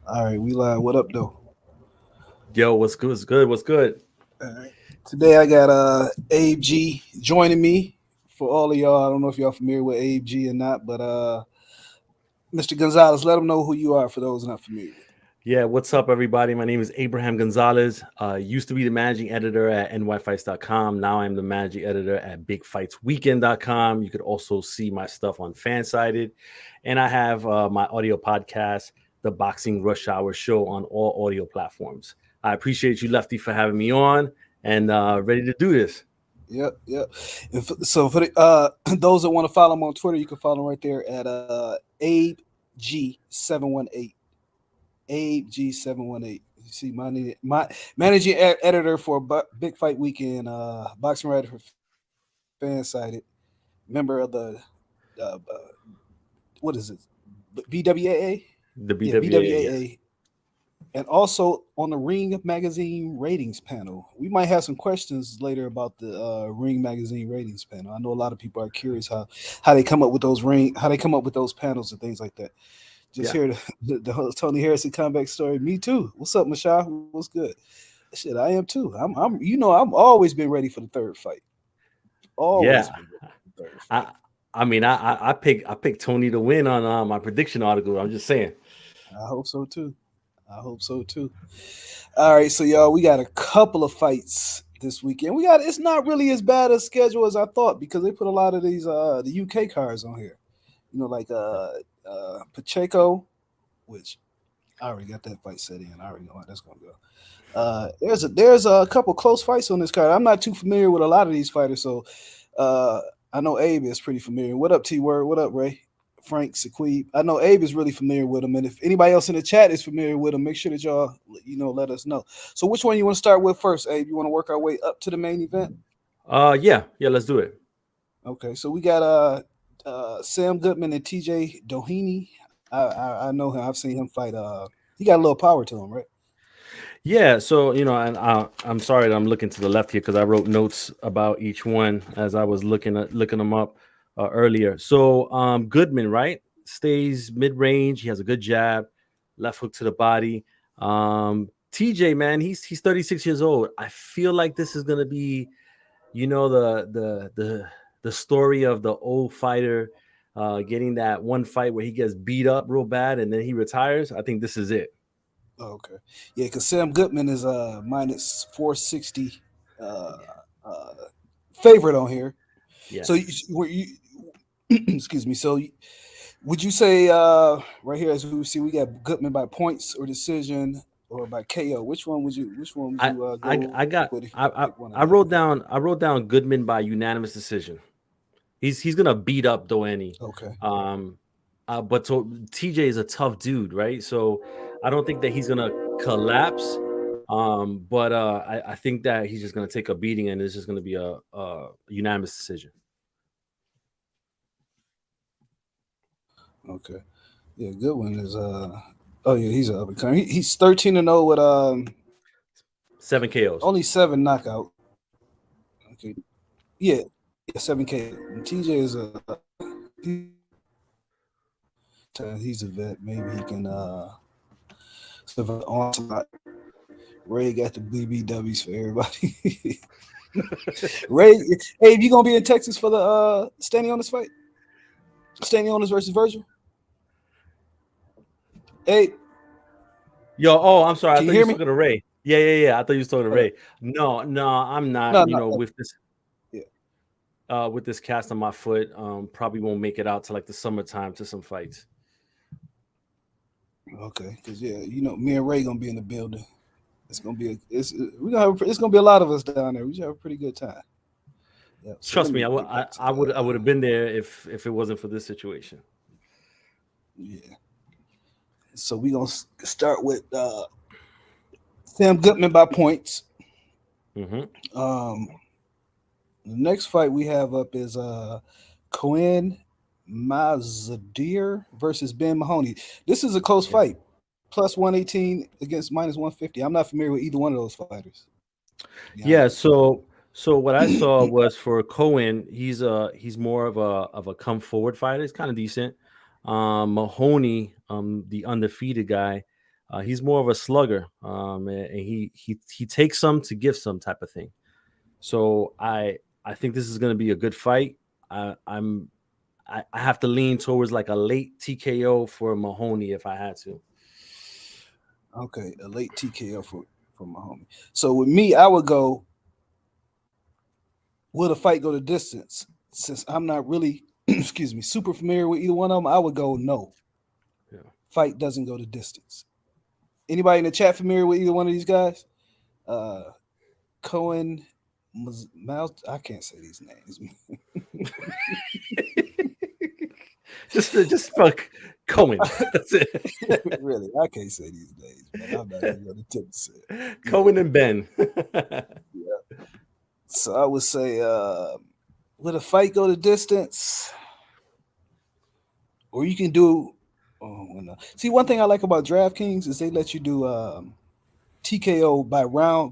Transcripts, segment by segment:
All right, we live. What up, though? Yo, what's good? What's good? What's good? All right. Today I got Abe G joining me. For all of y'all, I don't know if y'all familiar with Abe G or not, but Mr. Gonzalez, let them know who you are for those not familiar with. Yeah, what's up, everybody? My name is Abraham Gonzalez. Used to be the managing editor at nyfights.com. Now I'm the managing editor at bigfightsweekend.com. You could also see my stuff on Fansided. And I have my audio podcast, The Boxing Rush Hour Show, on all audio platforms. I appreciate you, Lefty, for having me on and ready to do this. Yep. So for the, those that want to follow him on Twitter, you can follow him right there at Abe G718. Abe G718. You see, my managing editor for Big Fight Weekend, boxing writer for Fansided, member of the uh, what is it? BWAA? The Yeah, BWA, yes. BWAA. And also on the Ring Magazine ratings panel. We might have some questions later about the Ring Magazine ratings panel. I know a lot of people are curious how they come up with how they come up with those panels and things like that. Just Yeah. hear the whole Tony Harrison comeback story. Me too. What's up, Mashah? What's good? Shit, I am too. I'm always been ready for the third fight. Always Yeah. been ready for the third fight. I I picked Tony to win on my prediction article. I'm just saying. I hope so too. I hope so too. All right, so y'all, we got a couple of fights this weekend. It's not really as bad a schedule as I thought because they put a lot of these the UK cards on here. You know, like Pacheco, which I already got that fight set in. I already know how that's gonna go. There's a couple close fights on this card. I'm not too familiar with a lot of these fighters, so uh, I know Abe is pretty familiar. What up, T Word? What up, Ray? Frank Sequib. I know Abe is really familiar with him, and if anybody else in the chat is familiar with him, make sure that y'all let us know. So, which one you want to start with first, Abe? You want to work our way up to the main event? Yeah, let's do it. Okay, so we got Sam Goodman and TJ Doheny. I know him. I've seen him fight. He got a little power to him, right? Yeah, so and I'm sorry that I'm looking to the left here because I wrote notes about each one as I was looking them up earlier. So Goodman, right, stays mid range. He has a good jab, left hook to the body. TJ, man, he's 36 years old. I feel like this is gonna be, the story of the old fighter getting that one fight where he gets beat up real bad and then he retires. I think this is it. Okay. Yeah, because Sam Goodman is minus 460 uh, uh, favorite on here. So Yes. were you excuse me. So would you say right here as we see we got Goodman by points or decision or by KO? Which one would you go with if you had to pick one of them? I wrote down Goodman by unanimous decision. He's gonna beat up Doheny. Okay. Um, but so TJ is a tough dude, right? So I don't think that he's gonna collapse. But I think that he's just gonna take a beating, and it's just gonna be a unanimous decision. Okay. Yeah, Goodwin is oh yeah, he's a up and coming. He's 13-0 with 7 KOs. only 7 knockout. Okay. Yeah, yeah, 7K. And TJ is he's a vet. Maybe he can survive on tonight. Ray got the BBWs for everybody. Ray, hey, you gonna be in Texas for the standing on this fight? Standing on this versus Virgil? Hey, Yo, oh, I'm sorry. I can you thought you hear was me? talking to Ray. Yeah. I thought you was talking to Uh, Ray. No, I'm not. no, no. Yeah. With this cast on my foot, probably won't make it out to like the summertime to some fights. Okay, because yeah, me and Ray gonna be in the building. It's gonna be it's gonna be a lot of us down there. We should have a pretty good time. Yeah. So let Trust me me, get back to I would have been there if it wasn't for this situation. yeah. So we gonna start with Sam Goodman by points. Hmm. Um, the next fight we have up is Cohen Mazadir versus Ben Mahoney. This is a close Yeah. fight. Plus 118 against minus 150. I'm not familiar with either one of those fighters. To be honest Yeah. with So what I you. saw was for Cohen, he's more of a come forward fighter. He's kind of decent. Mahoney, the undefeated guy, he's more of a slugger, and he takes some to give some type of thing. So I think this is going to be a good fight. I, I'm I have to lean towards like a late TKO for Mahoney if I had to. Okay, a late TKO for my homie. So with me, I would go. Will the fight go the distance? Since I'm not really, excuse me, super familiar with either one of them, I would go no. Yeah. Fight doesn't go the distance. Anybody in the chat familiar with either one of these guys? Uh, Cohen, Mouse. I can't say these names. just fuck Cohen. That's it. Really, I can't say these names, man. I'm not even going to attempt to say it. Cohen and Ben. Yeah. So I would say, will the fight go the distance? Or you can do. Oh, well, no. See, one thing I like about DraftKings is they let you do TKO by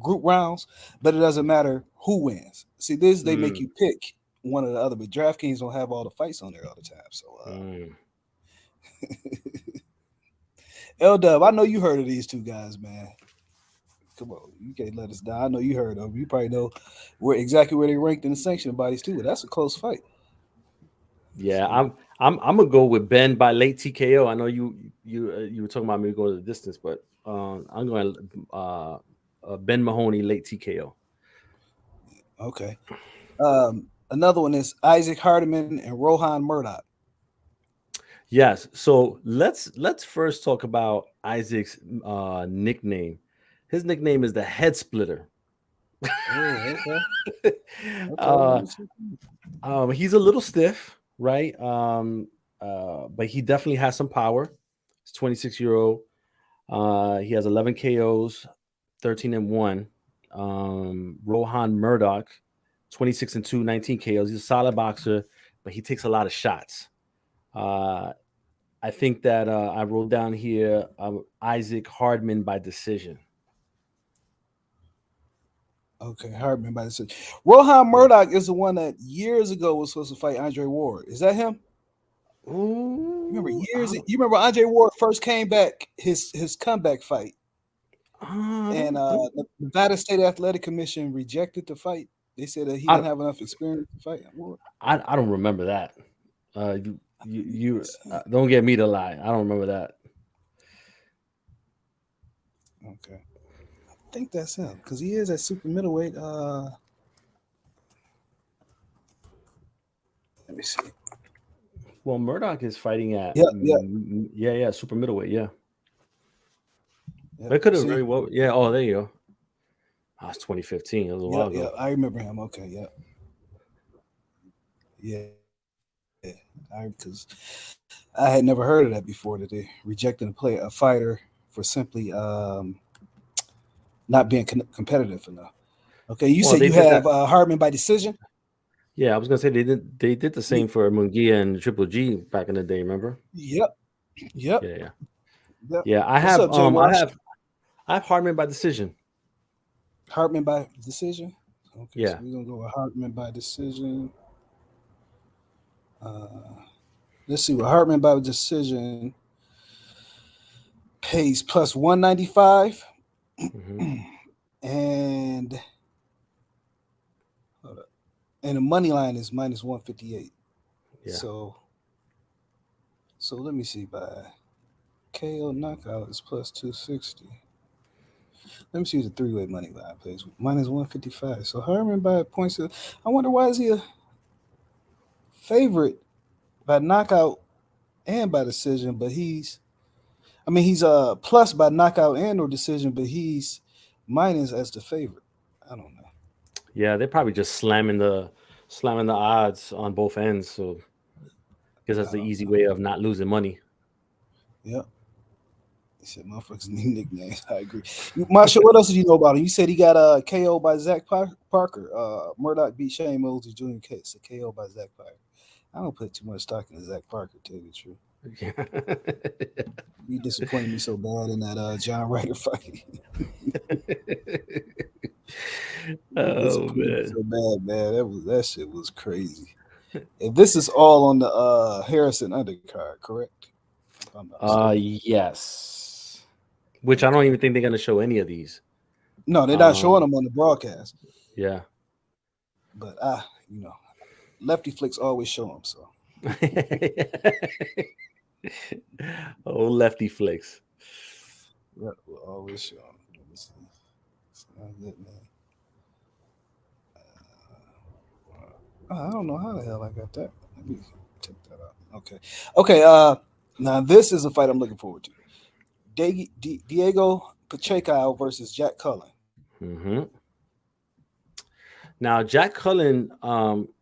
group rounds, but it doesn't matter who wins. See, this they make Mm, you pick one or the other, but DraftKings don't have all the fights on there all the time. So, mm. L Dub, I know you heard of these two guys, man. Come on, you can't let us down. I know you heard of them. You probably know where they ranked in the sanction bodies too. But that's a close fight. Yeah, So, I'm gonna go with Ben by late TKO. I know you were talking about me going to the distance, but I'm going Ben Mahoney late TKO. okay. Another one is Isaac Hardiman and Rohan Murdoch. Yes. So let's first talk about Isaac's nickname. His nickname is the Head Splitter. Oh, okay. Okay. Let uh, me see. he's a little stiff, right? But he definitely has some power. He's 26-year-old. He has 11 KOs, 13 and 1. Rohan Murdoch, 26 and 2, 19 KOs. He's a solid boxer, but he takes a lot of shots. Uh, I think that I wrote down here Isaac Hardman by decision. Okay, Hardiman by the decision. Rohan Yeah. Murdoch is the one that years ago was supposed to fight Andre Ward. Is that him? You remember Ooh, years? You remember Andre Ward first came back his comeback fight, I and don't, I don't, the Nevada State Athletic Commission rejected the fight. They said that he I didn't don't, have enough experience to fight Ward. I don't remember that. You Yes. don't get me to lie. I don't remember that. Okay, I think that's him because he is at super middleweight. Let me see. Well, Murdoch is fighting at Yep, yep, yeah, super middleweight. Yeah, yep. that could have See, very well. Yeah. Oh, there you go. Oh, it's 2015. That was a yep, while yep. ago. I remember him. Okay, yep, yeah. Because I had never heard of that before. That they rejecting a fighter for simply not being competitive enough. Okay, you Well, said they you did that. have Hardman by decision. Yeah, I was gonna say they did the You, same for Mungia and Triple G back in the day. Remember? yep, yep, Yeah, yeah, yep. yeah. I What's have up, Jay Wash? I have Hardman by decision. Hartman by decision. Okay, so Yeah. we're gonna go with Hartman by decision. Uh, let's see what Hartman by decision pays plus 195, Hmm. and hold up, and the money line is minus 158. Yeah. So let me see by KO knockout is plus 260. Let me see what the three-way money line plays. Minus 155. So Hartman by points. I wonder why is he a favorite by knockout and by decision, but he's a plus by knockout and or decision, but he's minus as the favorite. I don't know. Yeah, they're probably just slamming the odds on both ends. So because that's I the don't easy know. way of not losing money. Yep. He said motherfuckers need nicknames. I agree. Marshall, what else did you know about him? You said he got a KO by Zach Parker. Murdoch beat Shane Mosley Jr. Case. A KO by Zach Parker. I don't put too much stock in Zach Parker, to tell you the truth. He disappointed me so bad in that John Ryder fight. He Oh disappointed me man. so bad, man. That shit was crazy. And this is all on the Harrison undercard, correct? If I'm not mistaken. Yes. Which I don't Okay. even think they're gonna show any of these. No, they're not showing Um, them on the broadcast, yeah. but Lefty Flicks always show them. So Oh, lefty flicks. yeah, we'll always show them. Let me see. It's not good, man. I don't know how the hell I got that. Let me check that out. Okay. Okay. Now this is a fight I'm looking forward to. Diego Pacheco versus Jack Cullen. Hmm. Now Jack Cullen,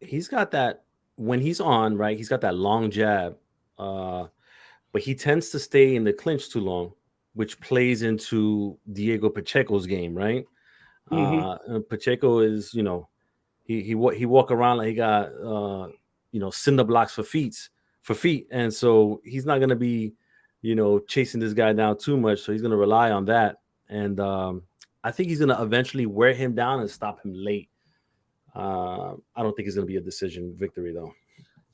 he's got that when he's on, right? He's got that long jab, uh, but he tends to stay in the clinch too long, which plays into Diego Pacheco's game, right? Mm-hmm. Pacheco is, he walk around like he got cinder blocks for feet, and so he's not gonna be chasing this guy down too much. So he's gonna rely on that, and I think he's gonna eventually wear him down and stop him late. I don't think it's gonna be a decision victory though.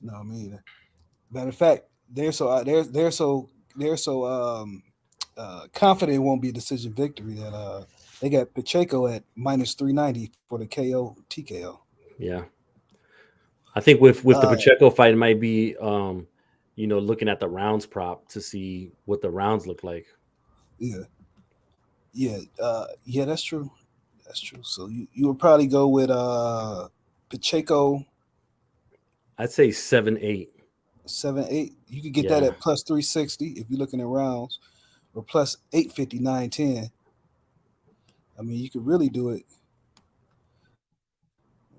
No, me either. Matter of fact, they're so confident it won't be a decision victory that they got Pacheco at -390 for the KO TKO. Yeah, I think with the Uh, Pacheco fight, it might be looking at the rounds prop to see what the rounds look like. yeah, yeah, that's true. That's true. So you would probably go with Pacheco I'd say 7-8. 7-8. You could get that Yeah, at +360 if you're looking at rounds, or +850 910. I mean, you could really do it.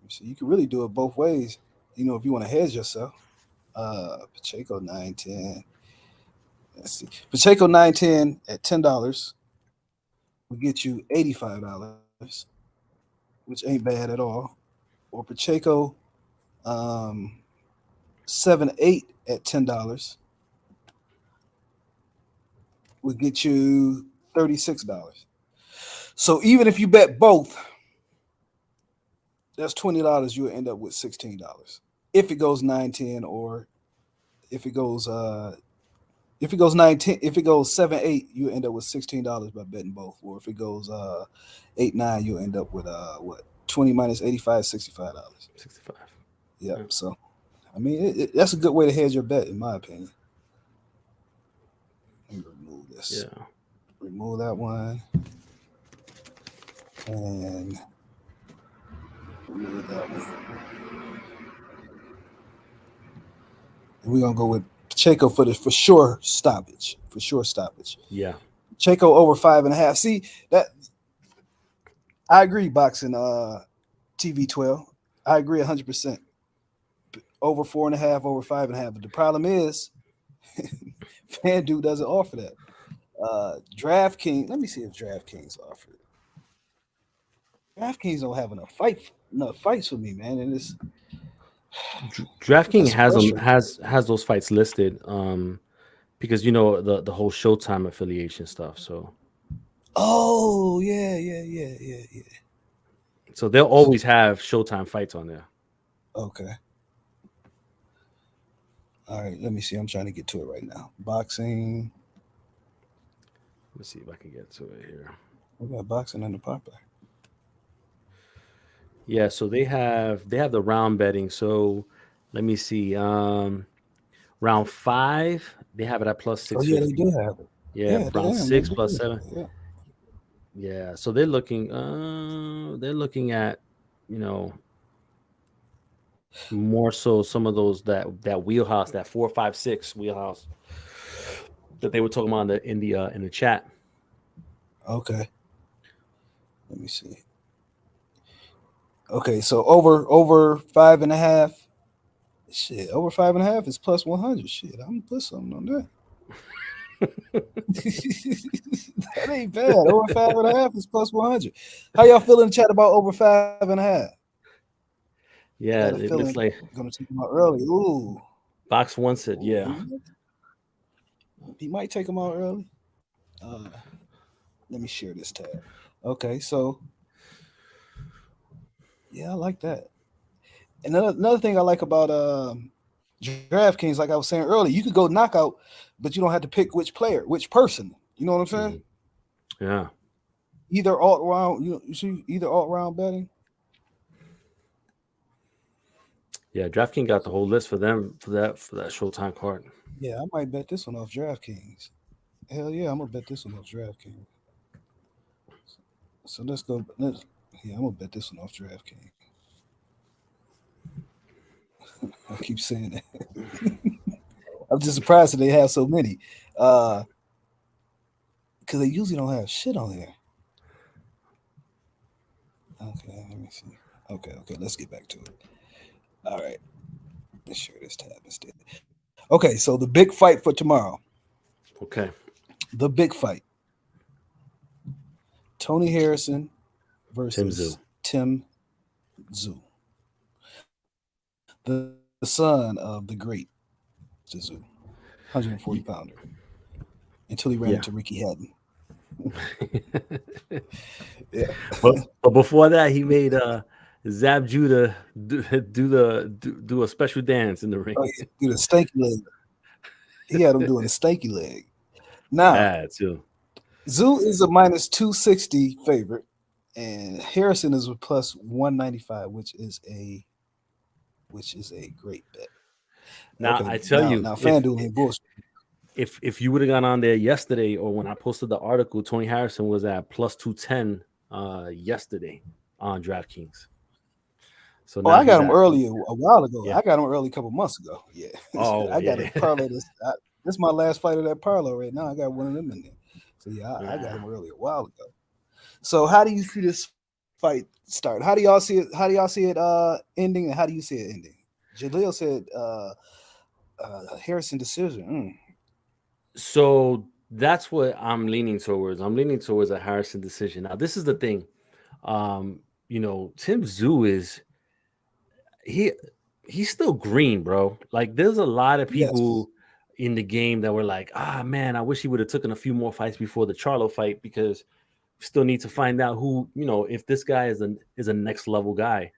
So you could really do it both ways. If you want to hedge yourself. Pacheco 910. Let's see. Pacheco 910 at $10 will get you $85, which ain't bad at all. Or Pacheco um 7-8 at $10 will get you $36. So even if you bet both, that's $20. You'll end up with $16 if it goes 910, or if it goes if it goes 910, if it goes 7-8, you end up with $16 by betting both. Or if it goes 8-9, you'll end up with what, 20 minus 85, $65. 65. Yep. Yeah. So I mean, that's a good way to hedge your bet, in my opinion. Let me remove this. Yeah. Remove that one, and remove that one. And we're gonna go with Pacheco for the for sure stoppage. For sure stoppage. Yeah. Pacheco over 5.5. See that, I agree. Boxing TV 12. I agree 100%. Over 4.5, over 5.5. But the problem is, FanDuel doesn't offer that. DraftKings. Let me see if DraftKings offer it. DraftKings don't have enough fights for me, man, and DraftKings that's has them frustrating. has those fights listed because the whole Showtime affiliation stuff. Oh yeah, yeah, yeah, yeah, yeah. So they'll always have Showtime fights on there. Okay. All right. Let me see. I'm trying to get to it right now. Boxing. Let me see if I can get to it here. We got boxing in the Popeye. Yeah, so they have the round betting. So let me see. Round 5, they have it at plus Oh yeah, they 650. do have it. Yeah, Yeah, round damn, they 6 do. plus 7. Yeah. Yeah, so they're looking at, you know, more so some of those that wheelhouse, that 4, 5, 6 wheelhouse that they were talking about in the chat. Okay. Let me see. Okay, so over 5.5. Shit, over 5.5 is +100. Shit, I'm gonna put something on that. That ain't bad. Over 5.5 is +100. How y'all feel in the chat about over 5.5? Got Yeah, a it feeling looks like gonna take him out early. Ooh, Box One said, ooh, yeah. he might take him out early. Uh, Let me share this tab. Okay, so yeah, I like that. Another thing I like about DraftKings, like I was saying earlier, you could go knockout, but you don't have to pick which player, which person. You know what I'm saying? Mhm. Yeah. Either alt round, you see, either alt round betting. Yeah. DraftKings got the whole list for them for that Showtime card. Yeah, I might bet this one off DraftKings. Hell yeah, I'm gonna bet this one off DraftKings. So let's go. Yeah, I'm gonna bet this one off DraftKings. I keep saying that. I'm just surprised that they have so many. Uh, because they usually don't have shit on there. Okay, let me see. Okay, let's get back to it. All right, let's share this tab instead. Okay, so the big fight for tomorrow. Okay. The big fight. Tony Harrison Tim Zoo. versus Tim Tszyu, the son of the great Tszyu, 140 pounder, until he ran into Yeah. Ricky Hatton. Yeah. But before that, he made Zab Judah do a special dance in the ring. Oh, yeah. Do the stanky leg. He had him doing the stanky leg. Now, Yeah, too. Zoo is a minus 260 favorite, and Harrison is a plus 195, which is a great bet. Now Okay, I tell now you, if FanDuel ain't bullshit. if you would have gone on there yesterday or when I posted the article, Tony Harrison was at plus 210 yesterday on DraftKings. So Oh, now I got he's him at early a while ago. yeah. I got him early a couple months ago. Yeah, Oh I got to yeah. parlay this. This is my last fight of that parlay right now. I got one of them in there. So yeah, I got Yeah. him early a while ago. So how do you see this fight start? How do y'all see it? How do y'all see it ending? And how do you see it ending? Jaleel said Harrison decision. So that's what I'm leaning towards. I'm leaning towards a Harrison decision. Now, this is the thing. Tim Zoo is he he's still green, bro. Like there's a lot of Yes. people in the game that were like, ah man, I wish he would have taken a few more fights before the Charlo fight because we still need to find out who, if this guy is a next level guy.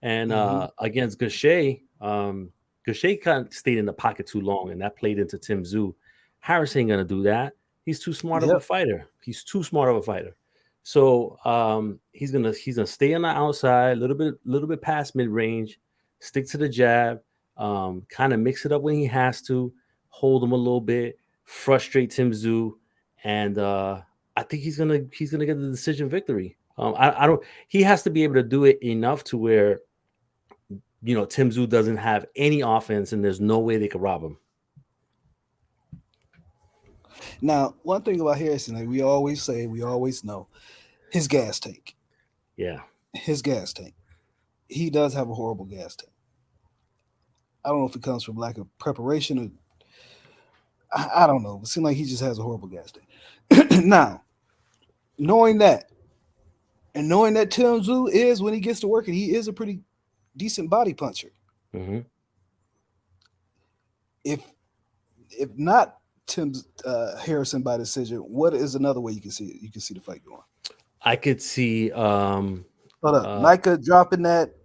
And Hmm. against Gaucher, Gaucher kind of stayed in the pocket too long, and that played into Tim Zoo. Harris ain't gonna do that. He's too smart of a Yep. fighter. He's too smart of a fighter. So he's gonna stay on the outside, a little bit past mid range, stick to the jab, kind of mix it up when he has to, hold him a little bit, frustrate Tim Zoo, and I think he's gonna get the decision victory. I don't. He has to be able to do it enough to where Tim Zoo doesn't have any offense, and there's no way they could rob him. Now, one thing about Harrison, like we always say, we always know, his gas tank. Yeah, His gas tank. He does have a horrible gas tank. I don't know if it comes from lack of preparation or I don't know. It seems like he just has a horrible gas tank. Now, knowing that, and knowing that Tim Zoo is when he gets to work, and he is a pretty decent body puncher. hmm If if not Tim Harrison by decision, what is another way you can see it? You can see the fight going. I could see. Hold up, Uh, Nika dropping that.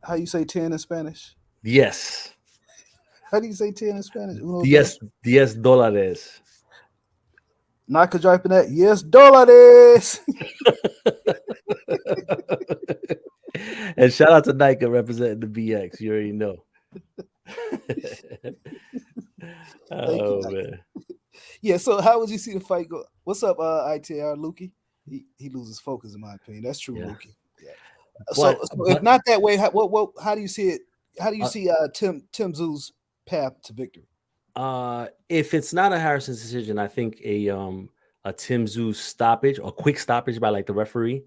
How you say 10 in Spanish? yes, How do you say 10 in Spanish? Uno, dos. $10. Nika dropping that. Yes, dólares. And shout out to Nike representing the BX. You already know. Thank you, Oh Nika. man, Yeah. So how would you see the fight go? What's up, ITR Lukey? He loses focus in my opinion. That's true, yeah. Lukey. Yeah. So, But so if not that way, what how do you see it? How do you uh, see Tim Zoo's path to victory? if it's not a Harrison decision, I think a Tim Zoo stoppage or quick stoppage by like the referee,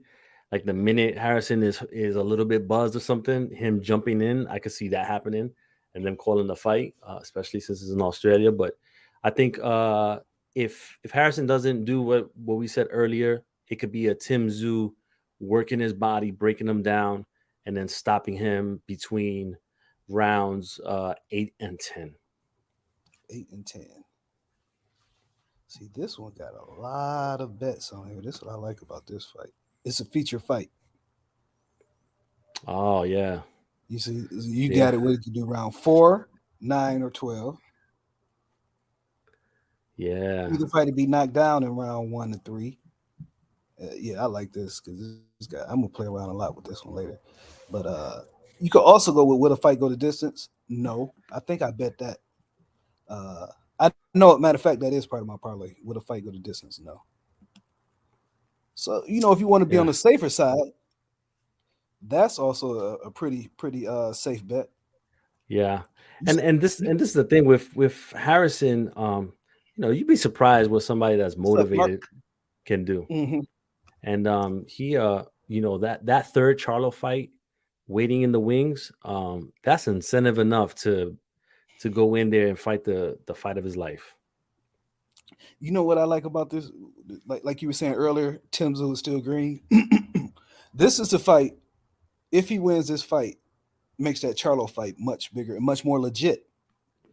like the minute Harrison is a little bit buzzed or something, him jumping in, I could see that happening, and them calling the fight, especially since it's in Australia. But I think if Harrison doesn't do what we said earlier, it could be a Tim Zoo working his body, breaking him down, and then stopping him between rounds 8 and 10. 8 and 10. See, this one got a lot of bets on here. This is what I like about this fight. It's a feature fight. Oh yeah. You see, you Yeah, got it where you can do round 4, 9, or 12. yeah, Either fighter be knocked down in round 1 to 3. Yeah, I like this because this guy. I'm gonna play around a lot with this one later. But you could also go with will a fight go the distance? No, I think I bet that. Uh, I know. Matter of fact, that is part of my parlay. Will a fight go the distance? No. So if you want to be on yeah, the safer side, that's also a pretty safe bet. yeah. You And said, and this and this is the thing with Harrison. You'd be surprised what somebody that's what's up, Mark? motivated can do. Hmm. And he that third Charlo fight waiting in the wings, that's incentive enough to go in there and fight the fight of his life. You know what I like about this? Like you were saying earlier, Tim Tszyu is still green. This is the fight. If he wins this fight, makes that Charlo fight much bigger and much more legit.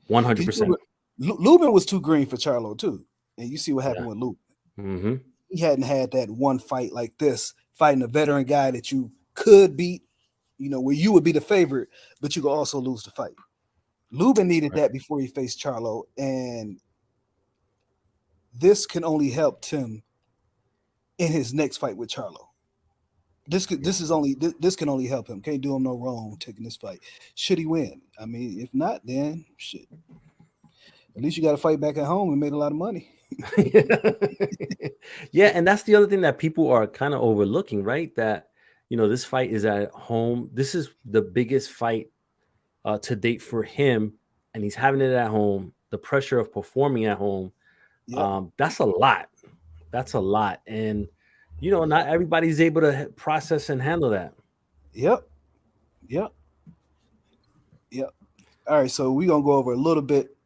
Because 100%. Lubin was too green for Charlo too, and you see what Yeah. happened with Lubin. Hmm. He hadn't had that one fight like this, fighting a veteran guy that you could beat, where you would be the favorite, but you could also lose the fight. Lubin needed Right. that before he faced Charlo, and this can only help Tim in his next fight with Charlo. This can only help him. Can't do him no wrong taking this fight. Should he win? I mean, if not, then shit. At least you got to fight back at home and made a lot of money. Yeah, and that's the other thing that people are kind of overlooking, right? That this fight is at home. This is the biggest fight to date for him, and he's having it at home. The pressure of performing at home, Yep, that's a lot. That's a lot, and not everybody's able to process and handle that. yep, yep, yep. All right, so we're gonna go over a little bit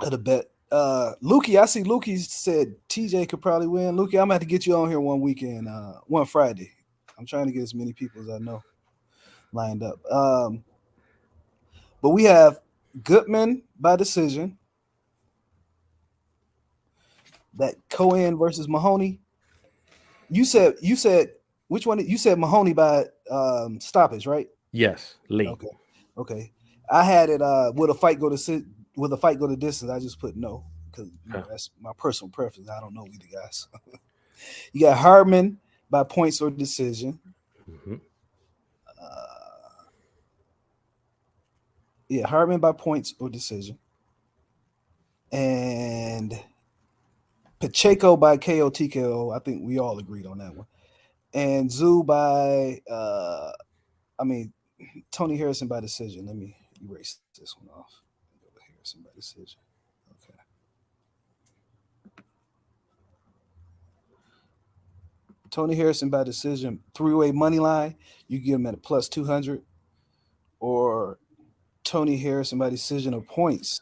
of the bet. Lukey, I see Lukey said TJ could probably win. Lukey, I'm gonna have to get you on here one weekend, one Friday. I'm trying to get as many people as I know lined up. But we have Goodman by decision, that Cohen versus Mahoney. You said which one? You said Mahoney by stoppage, right? Yes, late. Okay, okay. I had it. Will a fight go to will the fight go to distance? I just put no because Okay. that's my personal preference. I don't know either guys. You got Hardman by points or decision. Mhm. Uh, yeah, Hardman by points or decision, and Pacheco by KO TKO. I think we all agreed on that one. And Zoo by I mean Tony Harrison by decision. Let me erase this one off. Go to Harrison by decision. Okay. Tony Harrison by decision, three-way money line. You get him at a plus 200, or Tony Harrison by decision of points.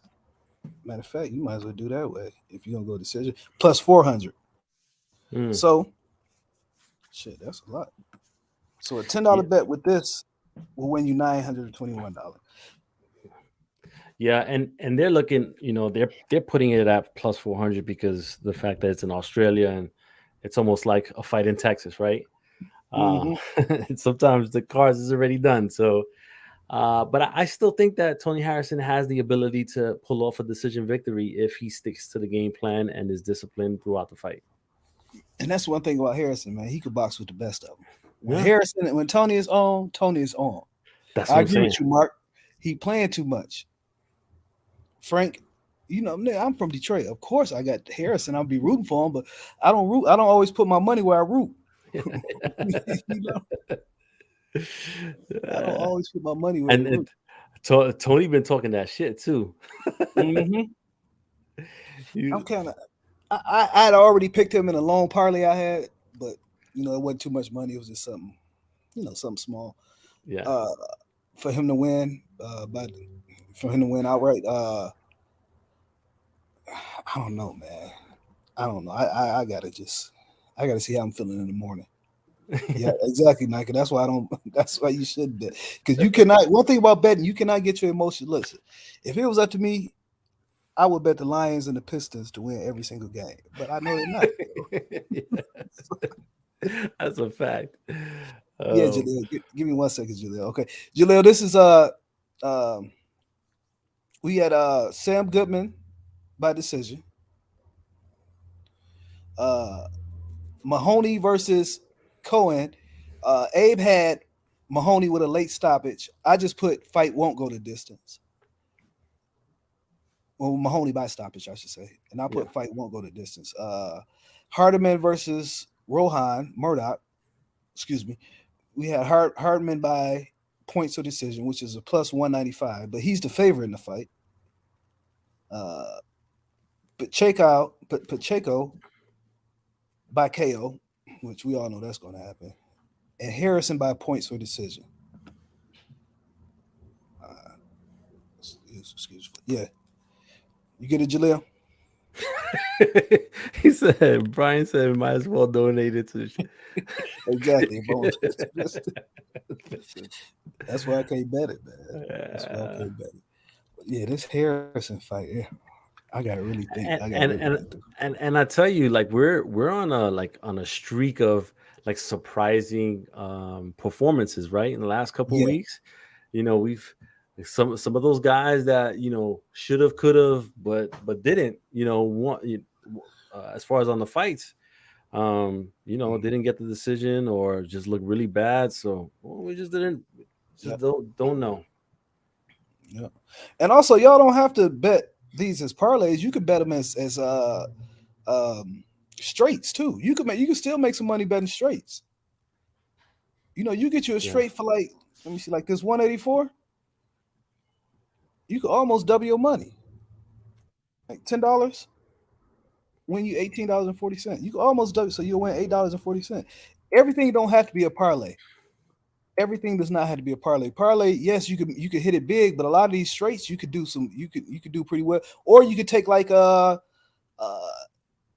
Matter of fact, you might as well do that way if you're gonna go decision plus 400. Mm. So shit, that's a lot. So a $10 Yeah, bet with this will win you $921. yeah, and they're looking, they're putting it at plus 400 because the fact that it's in Australia and it's almost like a fight in Texas, right? Uh, Mm-hmm. Sometimes the cards is already done. So, but I still think that Tony Harrison has the ability to pull off a decision victory if he sticks to the game plan and is disciplined throughout the fight. And that's one thing about Harrison, man. He could box with the best of them. Yeah, When Tony is on, Tony is on. that's I what I'm agree saying. with you, Mark. He playing too much. Frank, I'm from Detroit. Of course, I got Harrison. I'll be rooting for him, but I don't root. I don't always put my money where I root. you know, I don't Uh, always put my money where I and root. Tony been talking that shit too. Hmm. I'm You, kind of. I had already picked him in a long parlay I had, but it wasn't too much money. It was just something, something small. yeah. Uh, for him to win, for him to win outright. I don't know, man. I don't know. I gotta see how I'm feeling in the morning. Yeah, exactly, Nike. That's why I don't. That's why you shouldn't bet because you cannot. One thing about betting, you cannot get your emotions. Listen, if it was up to me, I would bet the Lions and the Pistons to win every single game. But I know they're not. That's a fact. Yeah, Um, Jaleel. Give me 1 second, Jaleel. Okay, Jaleel. This is um, we had Sam Goodman by decision. Uh, Mahoney versus Cohen. Abe had Mahoney with a late stoppage. I just put fight won't go to distance. Well, Mahoney by stoppage, I should say. And I yeah, put fight won't go to distance. Hardiman versus Rohan Murdoch. Excuse me. We had Hardman by points or decision, which is a plus 195, but he's the favorite in the fight. Uh, Pacheco by KO, which we all know that's going to happen, and Harrison by points or decision. Uh, excuse me. Yeah, you get it, Jaleel? he said. Brian said, "Might as well donate it to the." Exactly. That's why I can't bet it, man. That's why I can't bet it. But yeah, this Harrison fight, yeah, I gotta really think. I and gotta really and think and through. and I tell you, like we're on a streak of like surprising performances, right? In the last couple of Yeah, weeks, we've some of those guys that should have, could have, but didn't. As far as on the fights, didn't get the decision or just looked really bad. So well, we just didn't, yeah, just don't know. yeah. And also, y'all don't have to bet these as parlays. You could bet them as um straights too. You can still make some money betting straights. You get you a Yeah, straight for like, let me see, like this 184. You could almost double your money, like $10. Win you $18.40. You can almost double, so you'll win $8.40. Everything don't have to be a parlay. Everything does not have to be a parlay. Parlay, yes, you could hit it big, but a lot of these straights you could do you could do pretty well. Or you could take like uh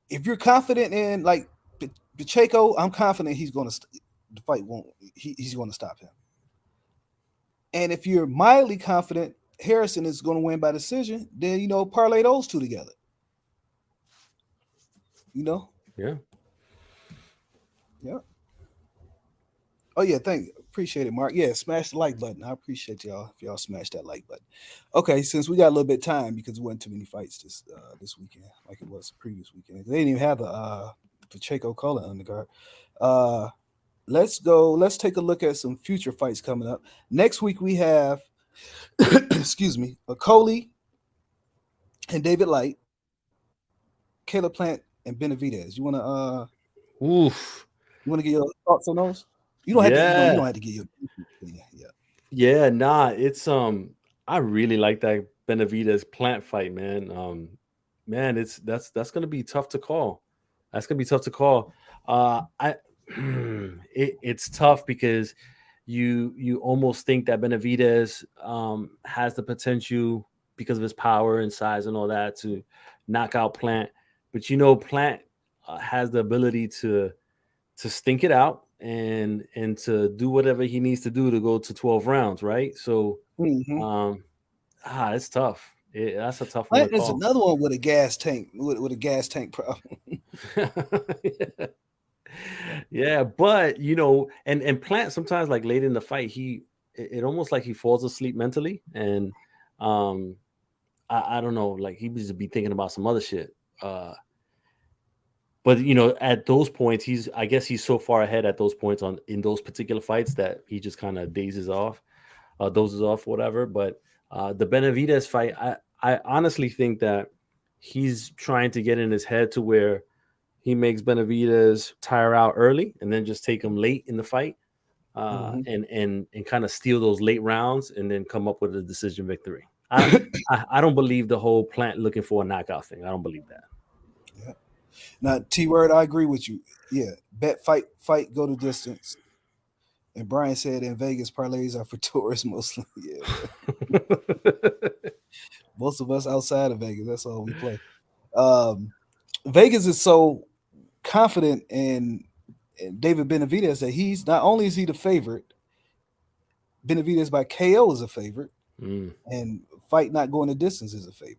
if you're confident in like Pacheco, I'm confident the fight won't he's going to stop him. And if you're mildly confident Harrison is going to win by decision, then parlay those two together. You know, yeah. yeah. Oh yeah, appreciate it, Mark. Yeah, smash the like button. I appreciate y'all if y'all smash that like button. Okay, since we got a little bit of time because there wasn't too many fights this weekend like it was the previous weekend. They didn't even have the Pacheco Cola undercard. Uh, let's go. Let's take a look at some future fights coming up. Next week we have, excuse me, Coley and David Light, Caleb Plant and Benavidez. Oof. You want to get your thoughts on those? You don't Yeah. have to get your opinion. Yeah. Yeah, nah, it's I really like that Benavidez Plant fight, man. Man, that's gonna be tough to call. That's gonna be tough to call. I it's tough because you almost think that Benavidez has the potential because of his power and size and all that to knock out Plant, but Plant has the ability to stink it out and to do whatever he needs to do to go to 12 rounds, right? So Hmm. um it's tough. That's a tough one to Clinton is call. another one with a gas tank with a gas tank problem. Yeah. Yeah. Yeah, but and Plant sometimes, like late in the fight, it almost like he falls asleep mentally, and um I don't know, like he was just be thinking about some other shit. But at those points, I guess he's so far ahead at those points on in those particular fights that he just kind of dozes off, whatever. But the Benavidez fight, I honestly think that he's trying to get in his head to where he makes Benavidez tire out early and then just take him late in the fight, Hmm. and kind of steal those late rounds and then come up with a decision victory. I don't believe the whole Plant looking for a knockout thing. I don't believe that. Yeah. Now, T word, I agree with you. Yeah, bet fight go to distance. And Brian said in Vegas parlays are for tourists mostly. Yeah, man. Most of us outside of Vegas, that's all we play. Um, Vegas is so confident in David Benavidez that he's not only is he the favorite, Benavidez by KO is a favorite, Mm, and fight not going the distance is a favorite.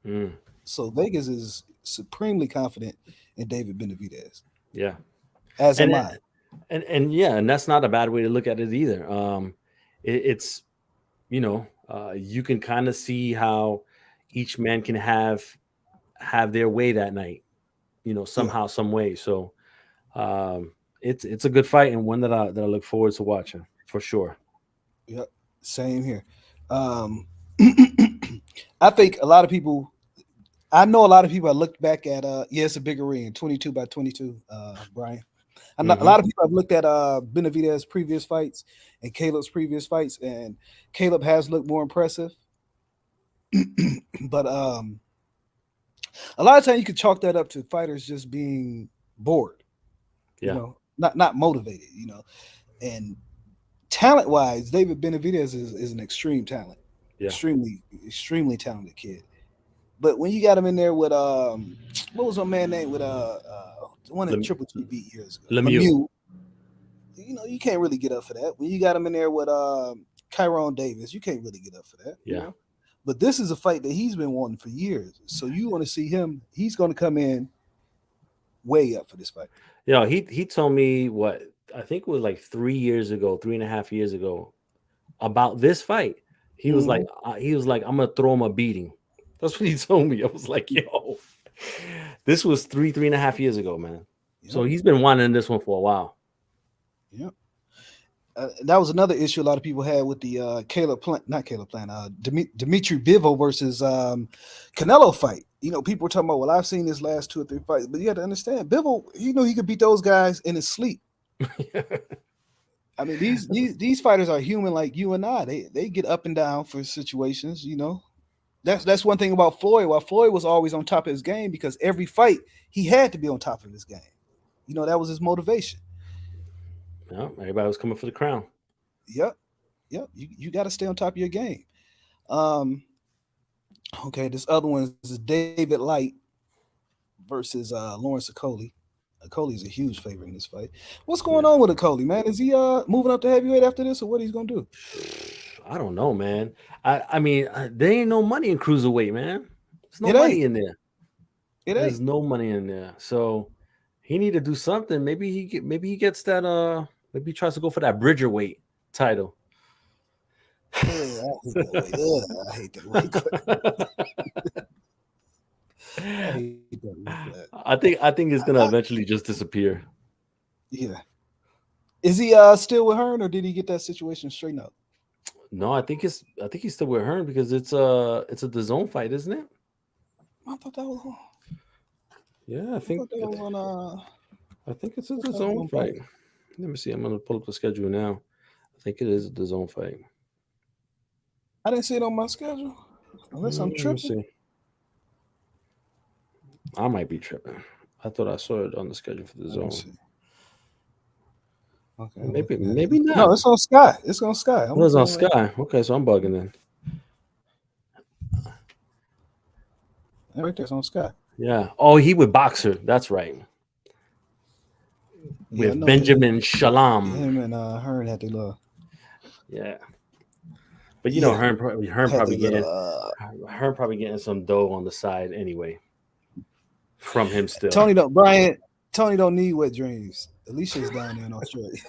mm, So Vegas is supremely confident in David Benavidez, yeah. as And am it, I. And yeah, and that's not a bad way to look at it either. It's you can kind of see how each man can have their way that night, Yeah, somehow, some way. So it's a good fight and one that I look forward to watching for sure. yeah, same here. Um, I think a lot of people. I know a lot of people have looked back at yeah, it's a bigger ring, 22 by 22, Brian. I know a Hmm. lot of people have looked at Benavidez's previous fights and Caleb's previous fights, and Caleb has looked more impressive. But a lot of times you could chalk that up to fighters just being bored, Yeah, not motivated, And talent wise, David Benavidez is an extreme talent, yeah. extremely talented kid. But when you got him in there with what was my man name with the one that Lem- Triple G beat years ago, Lemieux. Lemieux. You can't really get up for that. When you got him in there with Kyron Davis, you can't really get up for that. Yeah. But this is a fight that he's been wanting for years. So you want to see him? He's going to come in way up for this fight. He told me what I think it was like 3 years ago, 3.5 years ago, about this fight. Hmm. He was like, I'm gonna throw him a beating. That's what he told me. I was like, yo, this was 3.5 years ago, man. So Yep, he's been wanting this one for a while. yep. That was another issue a lot of people had with the not Caleb Plant, Dimitri Bivol versus Canelo fight. People were talking about, well, I've seen his last two or three fights, but you have to understand, Bivol, he could beat those guys in his sleep. I mean, these fighters are human like you and I. They get up and down for situations. That's one thing about Floyd. While Floyd was always on top of his game because every fight he had to be on top of his game. That was his motivation. Yeah, everybody was coming for the crown. Yep, yep. You got to stay on top of your game. Um, okay, this other one is David Light versus Lawrence Okoli. Okoli's a huge favorite in this fight. What's going Yeah. on with Okoli, man? Is he moving up to heavyweight after this, or what he's gonna do? I don't know, man. I mean, there ain't no money in cruiserweight, man. There's no It ain't. money in there. It There's ain't. no money in there. So he need to do something. Maybe he gets that maybe he tries to go for that Bridger weight title. I hate that weight. Ugh, I hate that weight. I hate that weight class. I think it's gonna eventually just disappear. Yeah. Is he still with Hearn, or did he get that situation straightened out? No, I think he's still with Hearn because it's a DAZN fight, isn't it? I thought that was on. Yeah, I I think thought that was on. I think it's a I thought that was DAZN on fight. Fight. Let me see. I'm gonna pull up the schedule now. I think it is a DAZN fight. I didn't see it on my schedule, unless I'm Let me tripping. see. I might be tripping. I thought I saw it on the schedule for the Let me zone. see. Okay, I'm Maybe looking at it. maybe No, not. it's on Sky. It's on Sky. I'm It was looking on at it right Sky. Okay, so I'm bugging then. now. Right there, it's on Sky. Yeah. Oh, he with Boxer. That's right. Yeah, I With know him. Benjamin Shalom. Him and Hearn had their little. Yeah. But Yeah, Hearn had probably their little. getting Hearn probably getting some dough on the side anyway from him still. Tony don't need wet dreams. Alicia's down there in Australia.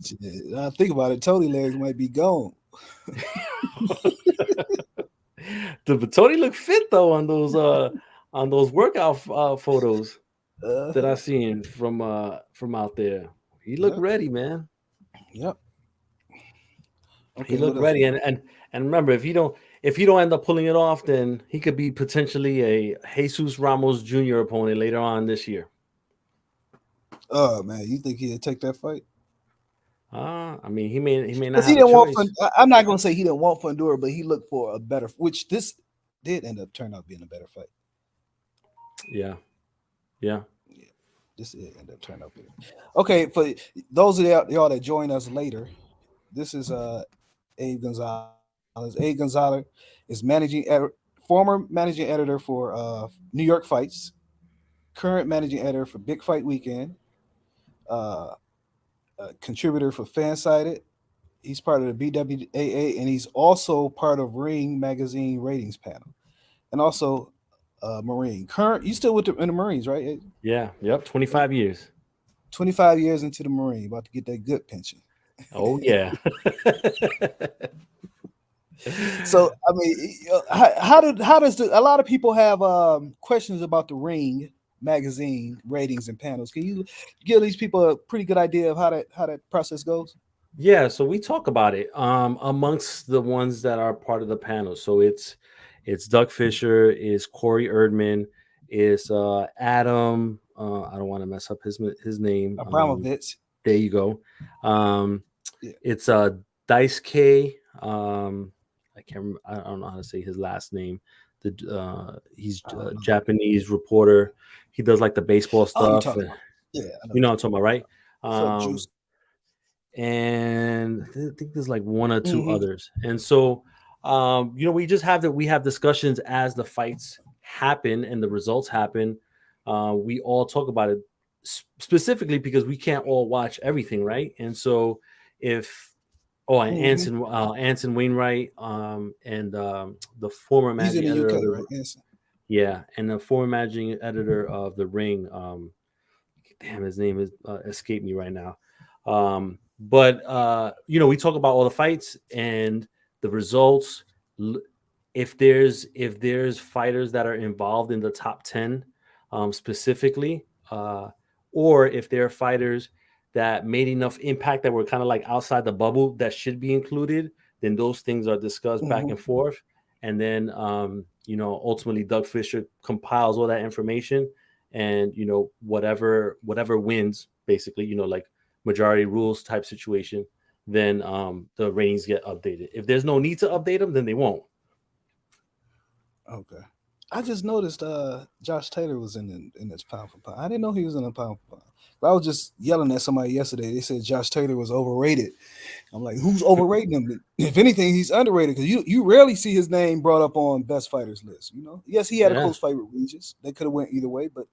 Shit, I think about it. Tony legs might be gone. But Tony look fit though on those workout photos that I Uh, seen from out there. He looked yep, ready, man. yep. He Okay, what looked else we ready, got? and remember, if he don't end up pulling it off, then he could be potentially a Jesus Ramos Jr. opponent later on this year. Oh man, you think he'd take that fight? I mean, he may not Because he have a didn't want choice. fun. I'm not gonna say he didn't want Fundora, but he looked for a better. Which this did end up turning out being a better fight. Yeah, yeah, Yeah, this did end up turning out being. Okay, for those of y'all that join us later, this is Abe Gonzalez. Abe Gonzalez is former managing editor for New York Fights, current managing editor for Big Fight Weekend, uh, contributor for Fansided. He's part of the BWAA, and he's also part of Ring Magazine ratings panel, and also Marine. Current, you still with in the Marines, right? Yeah, yep, 25 years. 25 years into the Marine, about to get that good pension. Oh yeah. So I mean, how does a lot of people have questions about the Ring magazine ratings and panels? Can you give these people a pretty good idea of how that process goes? Yeah, so we talk about it amongst the ones that are part of the panel. So it's Doug Fisher, is Corey Erdman, is Adam. I don't want to mess up his name. Abramovich. There you go. Um, Yeah. it's Dice K. I can't. I don't know how to say his last name. He's I a don't know. Japanese reporter. He does like the baseball Oh, you stuff. talking about? Yeah, I know You know what what I'm talking about, right? you're talking about. What's up, Um, Juice? and I think there's like one or two Mm-hmm. others. And so, we just have that. We have discussions as the fights happen and the results happen. We all talk about it specifically because we can't all watch everything, right? And so, if and Mm-hmm. Anson Wainwright, and the former He's in managing the editor of UK, the right? Yes. yeah, and the former managing editor of the Ring. Damn, his name is escaped me right now. But we talk about all the fights and the results. If there's fighters that are involved in the top 10, specifically, or if there are fighters that made enough impact that were kind of like outside the bubble that should be included, then those things are discussed back Mm-hmm. and forth. And then, ultimately, Doug Fisher compiles all that information, and whatever wins, basically, like majority rules type situation, then the ratings get updated. If there's no need to update them, then they won't. Okay. I just noticed Josh Taylor was in this pound for pound. I didn't know he was in a pound for pound. But I was just yelling at somebody yesterday. They said Josh Taylor was overrated. I'm like, who's overrating him? If anything, he's underrated because you rarely see his name brought up on best fighters list. Yes, he had a Yeah, close fight with Regis. They could have went either way, but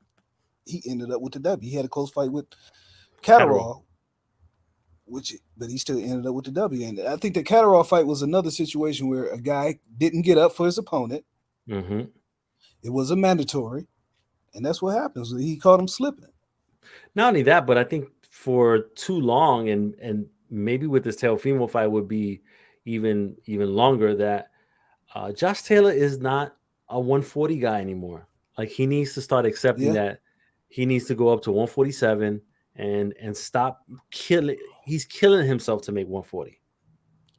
he ended up with the W. He had a close fight with Catterall. Catterall, but he still ended up with the W. And I think the Catterall fight was another situation where a guy didn't get up for his opponent. Hmm. It was a mandatory, and that's what happens. He caught him slipping. Not only that, but I think for too long, and maybe with this Teofimo fight would be even longer, that Josh Taylor is not a 140 guy anymore. Like, he needs to start accepting Yeah, that he needs to go up to 147 and stop killing. He's killing himself to make 140.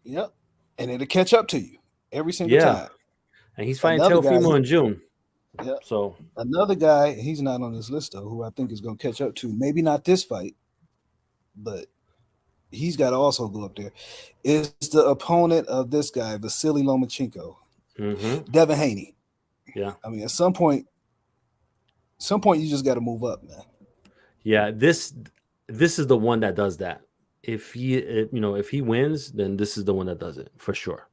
yep. And it'll catch up to you every single Yeah, time. and he's fighting Another guy, Teofimo in June. yeah, So another guy. He's not on this list though. Who I think is going to catch up to. Maybe not this fight, but he's got to also go up there. Is the opponent of this guy, Vasily Lomachenko, hmm Devin Haney. yeah, I mean, at some point, you just got to move up, man. yeah. This is the one that does that. If he wins, then this is the one that does it for sure.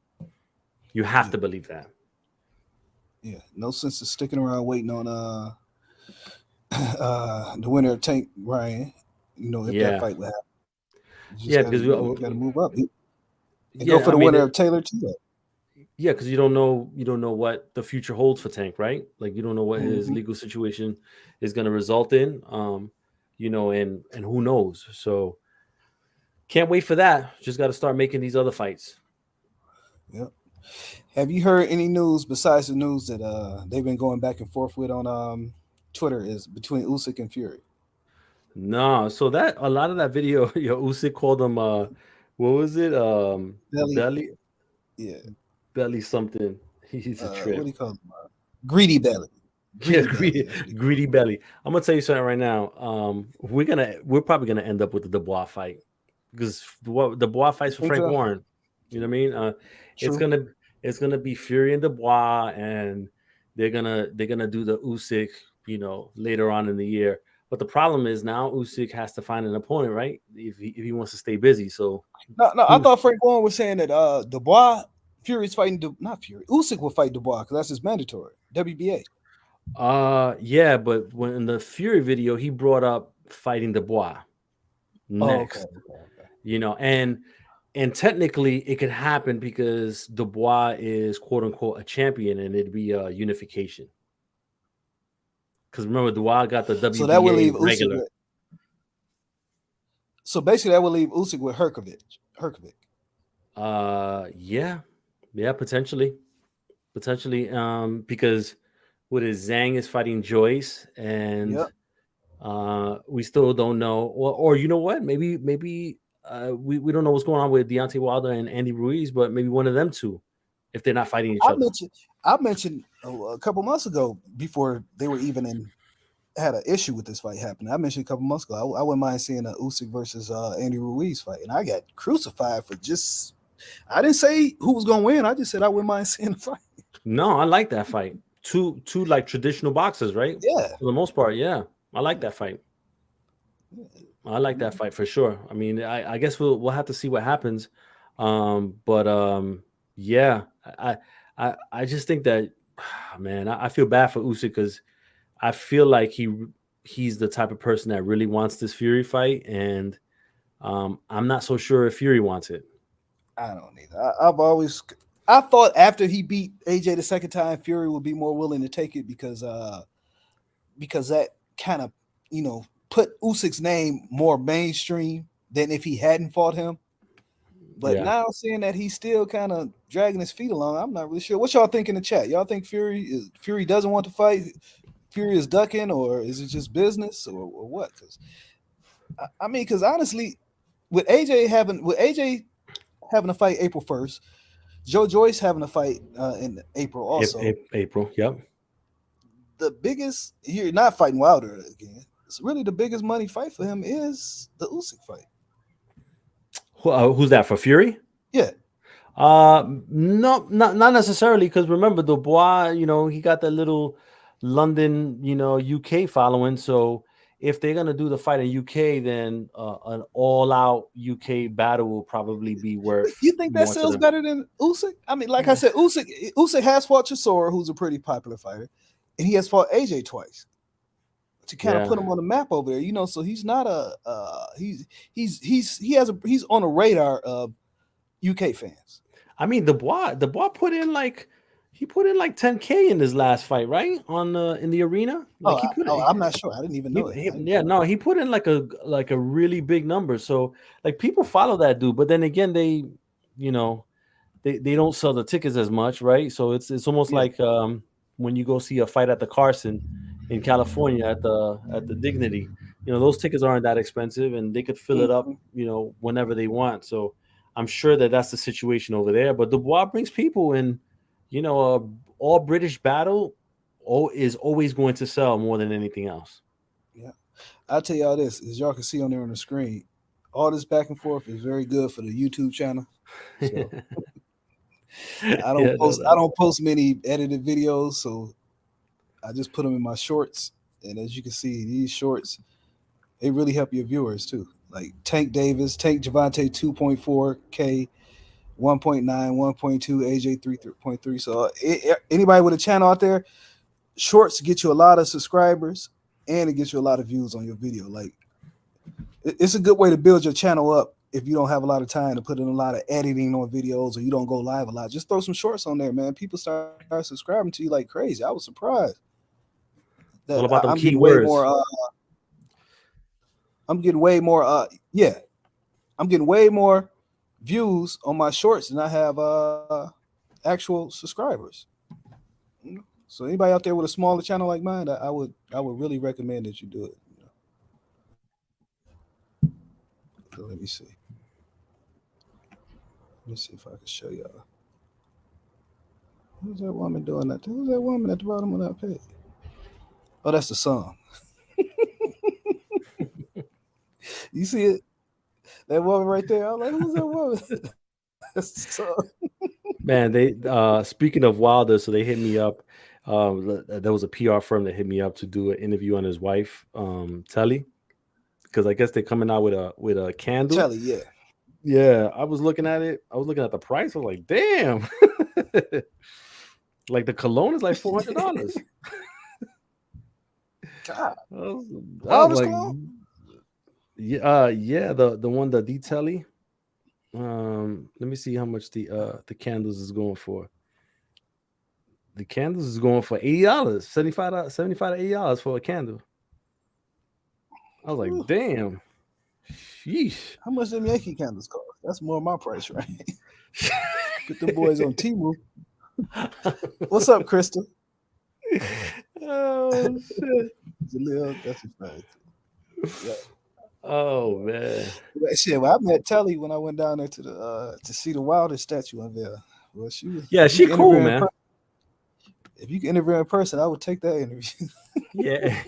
You have Yeah, to believe that. yeah. No sense of sticking around waiting on the winner of Tank Ryan. If that Yeah, fight would happen, you just yeah, got to because you got to move up and go yeah, for I the mean, winner of Taylor too. yeah, because you don't know what the future holds for Tank, right? Like, you don't know what his Mm-hmm. legal situation is going to result in. And who knows? So can't wait for that. Just got to start making these other fights. Yep. Have you heard any news besides the news that they've been going back and forth with on Twitter is between Usyk and Fury? No, so that a lot of that video, Usyk called him what was it? Belly, Belly yeah. belly something. He's a What trip. do you call him? Greedy belly. Yeah, Greedy belly. greedy, That's what he called greedy belly. I'm gonna tell you something right now. We're probably gonna end up with the Dubois fight, because what the Dubois fights him. for Think Frank so? Warren. You know what I mean? It's True. gonna it's gonna be Fury and Dubois, and they're gonna do the Usyk, later on in the year. But the problem is now Usyk has to find an opponent, right? If he wants to stay busy. So No, no. I who thought Frank Warren was saying that Dubois, Fury's fighting not Fury. Usyk will fight Dubois because that's his mandatory WBA. yeah, but when in the Fury video he brought up fighting Dubois Oh, okay, next. okay, okay. And technically it could happen because Dubois is quote unquote a champion, and it'd be a unification. because remember, Dubois got the So that would WBA leave Usyk regular. with. So basically, that would leave Usyk with Herkovic. Herkovic. Yeah, yeah, potentially. Because what is Zhang is fighting Joyce, and Yep. we still don't know, or you know what? Maybe we don't know what's going on with Deontay Wilder and Andy Ruiz, but maybe one of them two, if they're not fighting each I other. mentioned. I mentioned a couple months ago before they were even in had an issue with this fight happening. I mentioned a couple months ago. I wouldn't mind seeing a Usyk versus Andy Ruiz fight, and I got crucified for just. I didn't say who was going to win. I just said I wouldn't mind seeing the fight. No, I like that fight. Two like traditional boxers, right? Yeah. For the most part, yeah, I like that fight. I like that fight for sure. I mean, I guess we'll have to see what happens. But yeah, I just think that, man, I feel bad for Usyk because I feel like he's the type of person that really wants this Fury fight, and I'm not so sure if Fury wants it. I don't either. I've always. I thought after he beat AJ the second time, Fury would be more willing to take it because that kind of put Usyk's name more mainstream than if he hadn't fought him. But Yeah. now seeing that he's still kind of dragging his feet along, I'm not really sure. What y'all think in the chat? Y'all think Fury doesn't want to fight? Fury is ducking, or is it just business, or what? Because I mean, because honestly, with AJ having a fight April 1st, Joe Joyce having a fight in April also. April. Yep. The biggest you're not fighting Wilder again. It's really the biggest money fight for him is the Usyk fight. Who's that for Fury? Yeah. No, not necessarily, because remember Dubois, he got that little London, UK following. So if they're gonna do the fight in UK, then an all-out UK battle will probably be You worth think that more to sells them. better than Usyk? I mean, like I said, Usyk has fought Chisora, who's a pretty popular fighter, and he has fought AJ twice to kind of Yeah, put him on the map over there. So he's not a he's on a radar of UK fans. I mean Dubois put in like 10K in his last fight, right? On in the arena, like I'm not sure. I didn't even know that. I didn't Yeah, know no, he put in like a really big number. So like people follow that dude, but then again, you know, they don't sell the tickets as much, right? So it's almost that. like when you go see a fight at the Carson in California at the Dignity. Those tickets aren't that expensive, and they could fill Yeah. it up, whenever they want. So I'm sure that that's the situation over there. But Dubois brings people, and a all British battle is always going to sell more than anything else. Yeah. I'll tell y'all this, as y'all can see on there on the screen, all this back and forth is very good for the YouTube channel. So I don't Yeah, no, post I don't post many edited videos, so I just put them in my shorts. And as you can see, these shorts, they really help your viewers too. Like Tank Davis, Tank Javante 2.4K, 1.9, 1.2, AJ 3.3. So anybody with a channel out there, shorts get you a lot of subscribers and it gets you a lot of views on your video. Like it's a good way to build your channel up if you don't have a lot of time to put in a lot of editing on videos or you don't go live a lot. Just throw some shorts on there, man. People start subscribing to you like crazy. I was surprised it's that all about them I'm getting way keywords. more. I'm getting way more. Yeah, I'm getting way more views on my shorts than I have actual subscribers. So anybody out there with a smaller channel like mine, I would really recommend that you do it. So let me see. Let me see if I can show y'all. Who's that woman doing that? Who's that woman at the bottom of that page? Oh, that's the song. You see it? That woman right there. I'm like, who's that woman? That's the song. Man, they speaking of Wilder, so they hit me up. There was a PR firm that hit me up to do an interview on his wife, Telly, because I guess they're coming out with a candle. Telly, yeah. Yeah, I was looking at it. I was looking at the price. I was like, damn. Like the cologne is like $400. God. I How was old is like, Cologne? yeah, the one, the Telly. Let me see how much the candles is going for. The candles is going for $80, 75 to $80 for a candle. I was like, Whew. damn, sheesh. How much them Yankee candles cost? That's more my price, right? Get the boys on Temu. What's up, Crystal? Oh shit. Jaleel, that's a fact. Yeah. Oh man. Shit, well, I met Telly when I went down there to see the Wilder statue unveil. Well, she was. Yeah, If you she can interview cool, in man. if you can interview in person, I would take that interview. Yeah.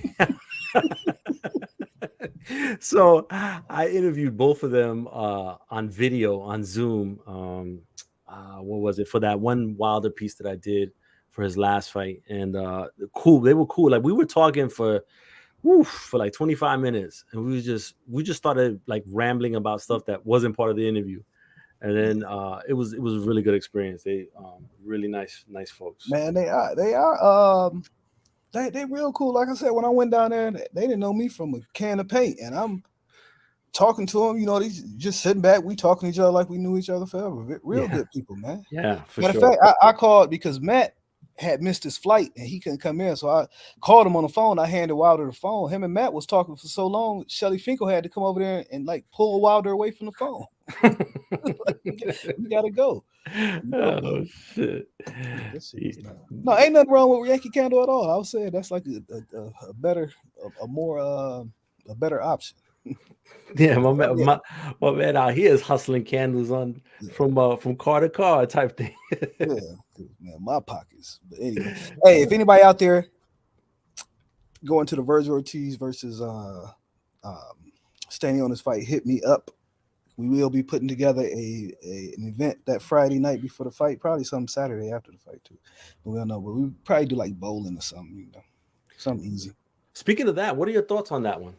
So I interviewed both of them on video on Zoom. What was it for that one Wilder piece that I did for his last fight? And cool, they were cool. Like we were talking for like 25 minutes, and we just started like rambling about stuff that wasn't part of the interview. And then it was a really good experience. They really nice folks. Man, they real cool. Like I said, when I went down there, they didn't know me from a can of paint, and I'm talking to them. You know, they just sitting back. We talking to each other like we knew each other forever. Real Yeah, good people, man. yeah, for Matter of sure. fact, I called because Matt had missed his flight and he couldn't come in, so I called him on the phone. I handed Wilder the phone. Him and Matt was talking for so long. Shelly Finkel had to come over there and like pull Wilder away from the phone. We gotta go. You know, but Oh shit. this shit was not. No, ain't nothing wrong with Yankee Candle at all. I would say that's like a better, a more, a better option. Yeah, my I man, mean, my man out here is hustling candles on yeah, from car to car type thing. yeah, man, my pockets. But anyway, hey, if anybody out there going to the Virgil Ortiz versus Standing on this fight, hit me up. We will be putting together an event that Friday night before the fight, probably some Saturday after the fight too. But we don't know. But we probably do like bowling or something, you know, something easy. Speaking of that, what are your thoughts on that one?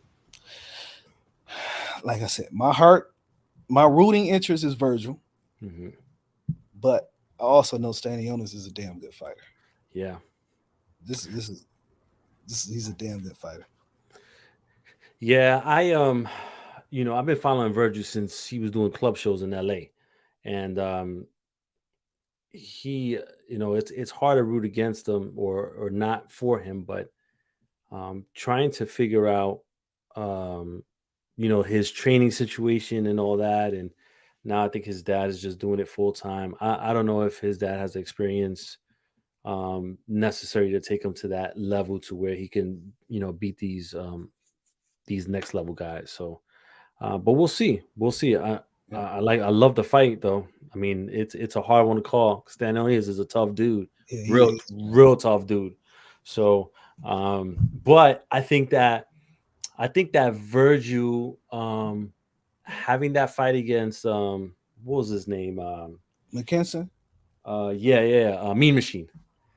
Like I said, my rooting interest is Virgil, Mm-hmm. but I also know Stanionis is a damn good fighter. Yeah. This he's a damn good fighter. Yeah, I've been following Virgil since he was doing club shows in LA. And he, it's hard to root against him or not for him, but trying to figure out um his training situation and all that. And now I think his dad is just doing it full time. I don't know if his dad has the experience necessary to take him to that level to where he can beat these next level guys. So but we'll see. Yeah, I love the fight though. I mean, it's a hard one to call. Stan Elias is a tough dude, yeah, he real is. real tough dude. So but I think that Virgil having that fight against what was his name? McKenson. Mean Machine.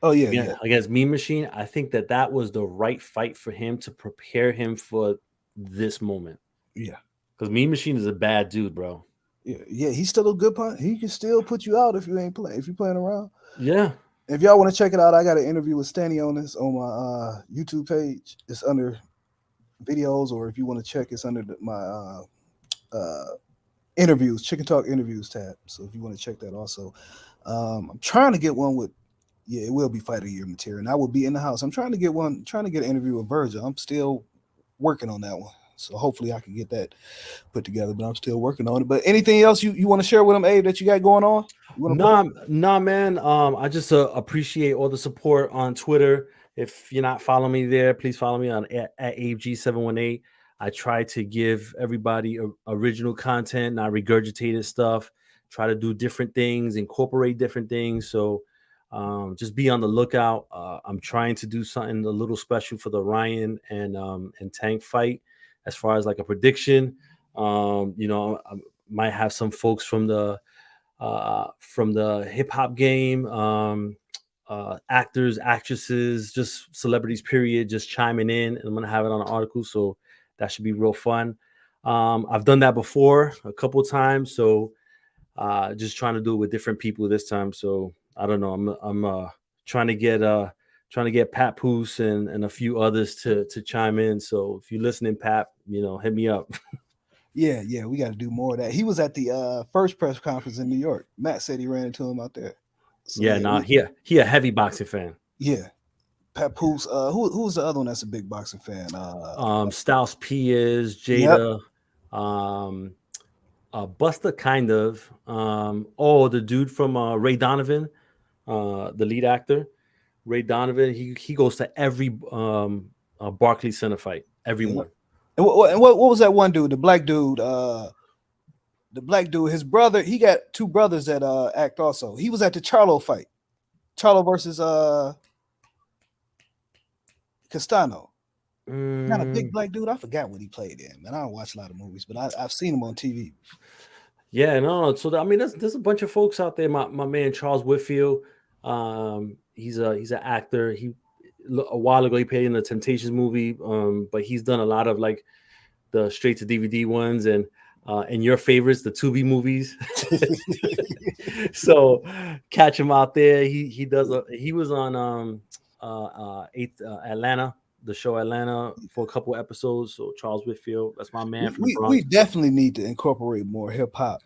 Oh yeah, Again yeah, against Mean Machine. I think that was the right fight for him to prepare him for this moment. yeah, Because Mean Machine is a bad dude, bro. yeah, yeah. He's still a good punch. He can still put you out if you ain't playing. If you're playing around. Yeah. If y'all want to check it out, I got an interview with Stanionis on my YouTube page. It's under videos, or if you want to check, it's under my uh, interviews, Chicken Talk interviews tab. So if you want to check that also, I'm trying to get one with. Yeah, it will be fight of the year material, and I will be in the house. I'm trying to get an interview with Virgil. I'm still working on that one, so hopefully I can get that put together. But I'm still working on it. But anything else you want to share with them, Abe, that you got going on? You want to plug? Nah, man. I just appreciate all the support on Twitter. If you're not following me there, please follow me on at AbeG718. I try to give everybody original content, not regurgitated stuff. Try to do different things, incorporate different things. So just be on the lookout. I'm trying to do something a little special for the Ryan and Tank fight, as far as like a prediction. I might have some folks from the hip hop game, actors, actresses, just celebrities, period, just chiming in. And I'm going to have it on an article. So that should be real fun. I've done that before a couple of times. So just trying to do it with different people this time. So I don't know. I'm trying to get Pat Poos and a few others to chime in. So if you're listening, Pat, hit me up. Yeah, yeah, we got to do more of that. He was at the first press conference in New York. Matt said he ran into him out there. So Yeah, yeah, nah, he a heavy boxing fan. Yeah, Papoose. Who's the other one that's a big boxing fan? Styles P is Yep. Jada, um, Buster kind of. Oh, the dude from Ray Donovan, the lead actor, Ray Donovan. He goes to every Barclays Center fight, Yep. everyone. And what was that one dude? The black dude. The black dude. His brother. He got two brothers that act also. He was at the Charlo fight. Charlo versus Castano. Not a big Mm, black dude. I forgot what he played in. Man, I don't watch a lot of movies, but I've seen him on TV. yeah, no. So I mean, there's a bunch of folks out there. My man Charles Whitfield, he's an actor. A while ago he played in the Temptations movie, but he's done a lot of like the straight to DVD ones and your favorites, the Tubi movies. So catch him out there. He was on Atlanta, the show Atlanta for a couple episodes. So Charles Whitfield, that's my man we, from the we we Bronx. definitely need to incorporate more hip hop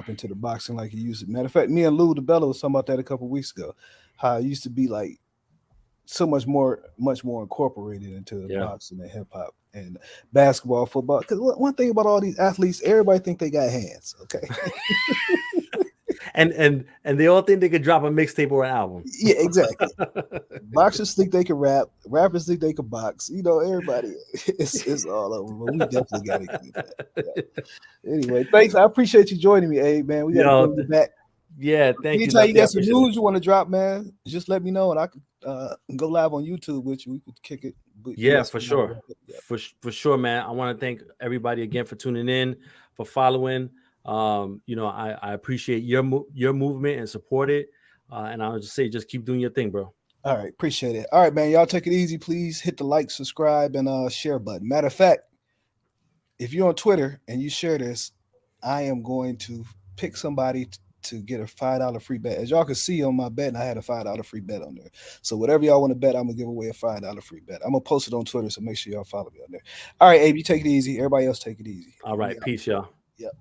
into the boxing like you used to. Matter of fact, me and Lou DeBella was talking about that a couple weeks ago. How it used to be like so much more incorporated into Yeah. boxing and hip hop and basketball, football. Because one thing about all these athletes, everybody think they got hands. Okay, And they all think they could drop a mixtape or an album. yeah, exactly. Boxers think they can rap. Rappers think they can box. You know, everybody it's all over. But we definitely got to get that. Yeah. Anyway, thanks. I appreciate you joining me, Abe. Man, we got to Yo, bring you back. yeah, thank you, Anytime you Lefty. I got some appreciate it. news you want to drop, man, just let me know and I could go live on YouTube with you. We could kick it. We Yeah, got for some sure. yeah. For sure, man. I want to thank everybody again for tuning in, for following. I appreciate your movement and support it. And I'll just say, just keep doing your thing, bro. All right, appreciate it. All right, man. Y'all take it easy, please. Hit the like, subscribe, and share button. Matter of fact, if you're on Twitter and you share this, I am going to pick somebody to get a $5 free bet. As y'all can see on my bet, I had a $5 free bet on there. So whatever y'all want to bet, I'm gonna give away a $5 free bet. I'm gonna post it on Twitter, so make sure y'all follow me on there. All right, Abe, you take it easy. Everybody else take it easy. All We right, out. peace, y'all. Yep.